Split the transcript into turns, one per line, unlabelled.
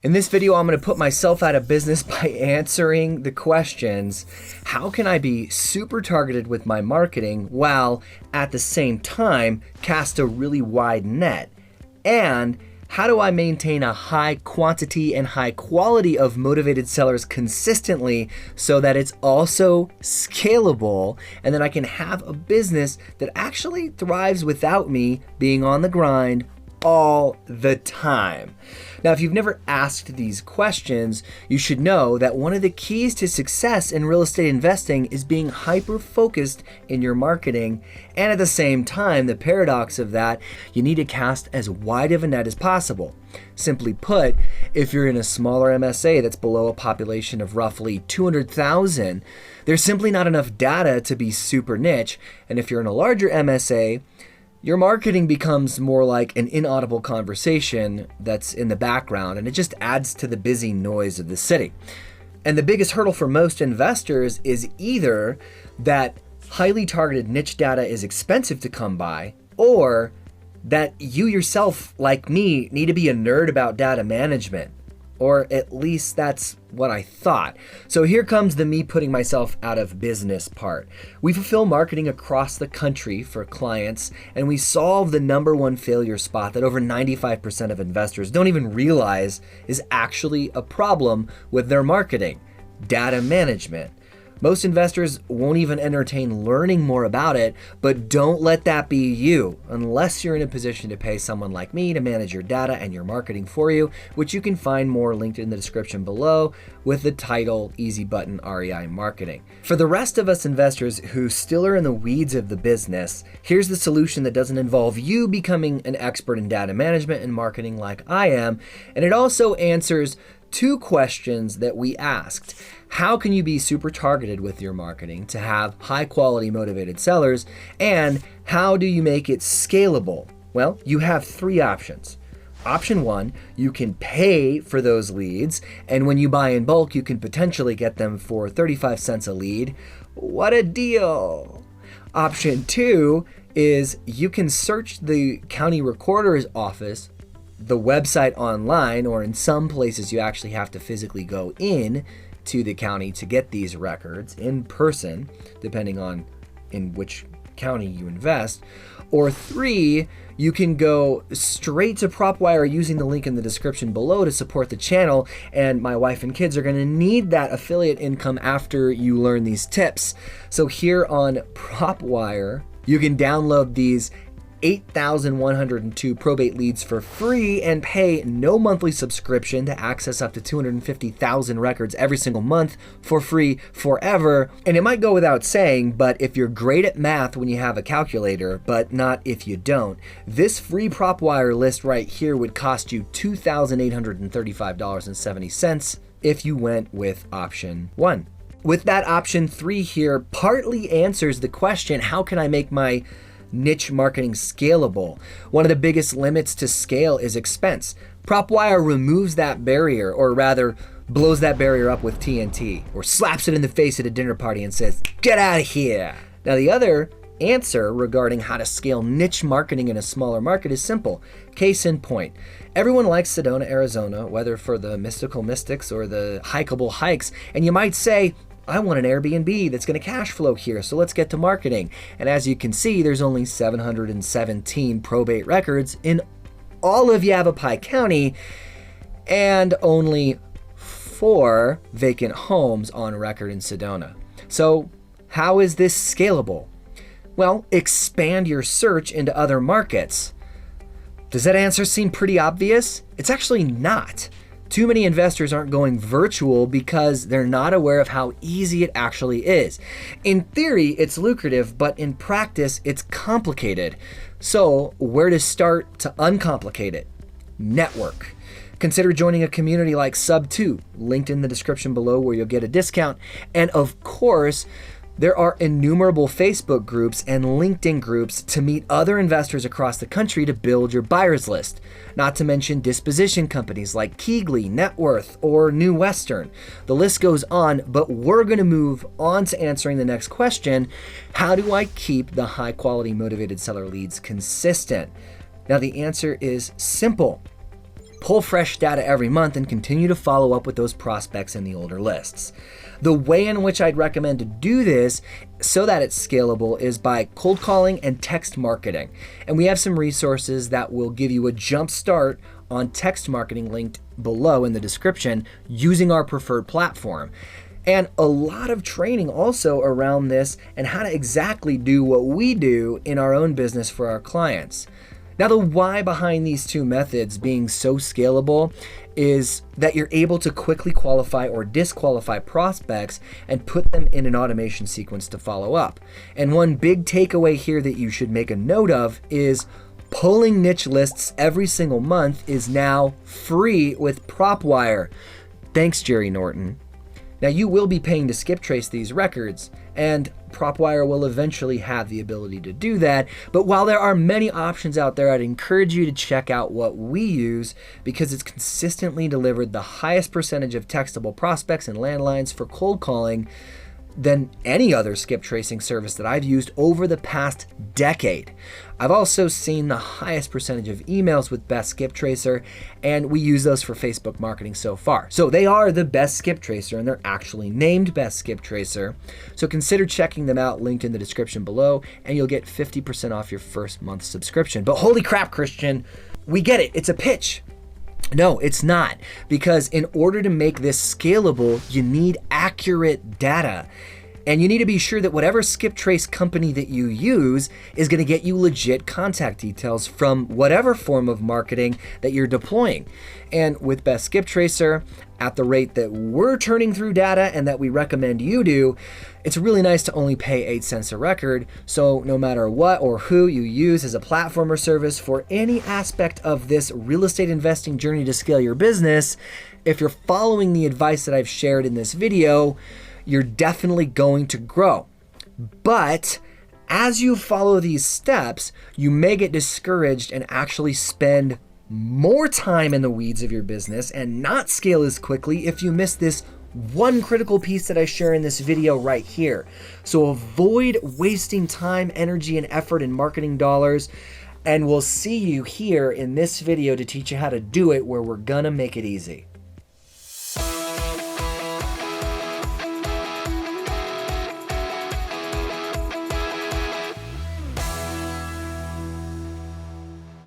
In this video, I'm going to put myself out of business by answering the questions: how can I be super targeted with my marketing while at the same time cast a really wide net? And how do I maintain a high quantity and high quality of motivated sellers consistently so that it's also scalable and that I can have a business that actually thrives without me being on the grind all the time? Now, if you've never asked these questions, you should know that one of the keys to success in real estate investing is being hyper-focused in your marketing. And at the same time, the paradox of that, you need to cast as wide of a net as possible. Simply put, if you're in a smaller MSA that's below a population of roughly 200,000, there's simply not enough data to be super niche. And if you're in a larger MSA, your marketing becomes more like an inaudible conversation that's in the background, and it just adds to the busy noise of the city. And the biggest hurdle for most investors is either that highly targeted niche data is expensive to come by, or that you yourself, like me, need to be a nerd about data management. Or at least that's what I thought. So here comes the me putting myself out of business part. We fulfill marketing across the country for clients, and we solve the number one failure spot that over 95% of investors don't even realize is actually a problem with their marketing: data management. Most investors won't even entertain learning more about it, but don't let that be you unless you're in a position to pay someone like me to manage your data and your marketing for you, which you can find more linked in the description below with the title Easy Button REI Marketing. For the rest of us investors who still are in the weeds of the business, here's the solution that doesn't involve you becoming an expert in data management and marketing like I am, and it also answers two questions that we asked. How can you be super targeted with your marketing to have high quality motivated sellers? And how do you make it scalable? Well, you have three options. Option one, you can pay for those leads, and when you buy in bulk, you can potentially get them for 35 cents a lead. What a deal! Option two is you can search the county recorder's office, the website online, or in some places you actually have to physically go in to the county to get these records in person, depending on in which county you invest. Or three, you can go straight to Propwire using the link in the description below to support the channel, and my wife and kids are going to need that affiliate income after you learn these tips. So here on Propwire, you can download these 8,102 probate leads for free and pay no monthly subscription to access up to 250,000 records every single month for free forever. And it might go without saying, but if you're great at math when you have a calculator, but not if you don't, this free Propwire list right here would cost you $2,835.70 if you went with option one. With that option three here partly answers the question, how can I make my niche marketing scalable? One of the biggest limits to scale is expense. Propwire removes that barrier, or rather blows that barrier up with TNT, or slaps it in the face at a dinner party and says, "Get out of here." Now, the other answer regarding how to scale niche marketing in a smaller market is simple. Case in point, everyone likes Sedona, Arizona, whether for the mystical mystics or the hikeable hikes, and you might say, I want an Airbnb that's going to cash flow here, so let's get to marketing. And as you can see, there's only 717 probate records in all of Yavapai County and only 4 vacant homes on record in Sedona. So how is this scalable? Well, expand your search into other markets. Does that answer seem pretty obvious? It's actually not. Too many investors aren't going virtual because they're not aware of how easy it actually is. In theory, it's lucrative, but in practice, it's complicated. So where to start to uncomplicate it? Network. Consider joining a community like Sub2, linked in the description below where you'll get a discount. And of course, there are innumerable Facebook groups and LinkedIn groups to meet other investors across the country to build your buyers list. Not to mention disposition companies like Keegley, Net Worth, or New Western. The list goes on, but we're going to move on to answering the next question. How do I keep the high quality motivated seller leads consistent? Now the answer is simple. pull fresh data every month, and continue to follow up with those prospects in the older lists. The way in which I'd recommend to do this so that it's scalable is by cold calling and text marketing. And we have some resources that will give you a jump start on text marketing linked below in the description using our preferred platform. And a lot of training also around this and how to exactly do what we do in our own business for our clients. Now, the why behind these two methods being so scalable is that you're able to quickly qualify or disqualify prospects and put them in an automation sequence to follow up. And one big takeaway here that you should make a note of is pulling niche lists every single month is now free with Propwire. Thanks, Jerry Norton. Now, you will be paying to skip trace these records, and Propwire will eventually have the ability to do that. But while there are many options out there, I'd encourage you to check out what we use because it's consistently delivered the highest percentage of textable prospects and landlines for cold calling than any other skip tracing service that I've used over the past decade. I've also seen the highest percentage of emails with Best Skip Tracer, and we use those for Facebook marketing so far. So they are the best skip tracer, and they're actually named Best Skip Tracer. So consider checking them out, linked in the description below, and you'll get 50% off your first month subscription. But holy crap, Christian, we get it. It's a pitch. No, it's not, because in order to make this scalable, you need accurate data. And you need to be sure that whatever skip trace company that you use is going to get you legit contact details from whatever form of marketing that you're deploying. And with Best Skip Tracer, at the rate that we're turning through data and that we recommend you do, it's really nice to only pay 8 cents a record. So no matter what or who you use as a platform or service for any aspect of this real estate investing journey to scale your business, if you're following the advice that I've shared in this video, you're definitely going to grow. But as you follow these steps, you may get discouraged and actually spend more time in the weeds of your business and not scale as quickly if you miss this one critical piece that I share in this video right here. So avoid wasting time, energy, and effort in marketing dollars, and we'll see you here in this video to teach you how to do it where we're gonna make it easy.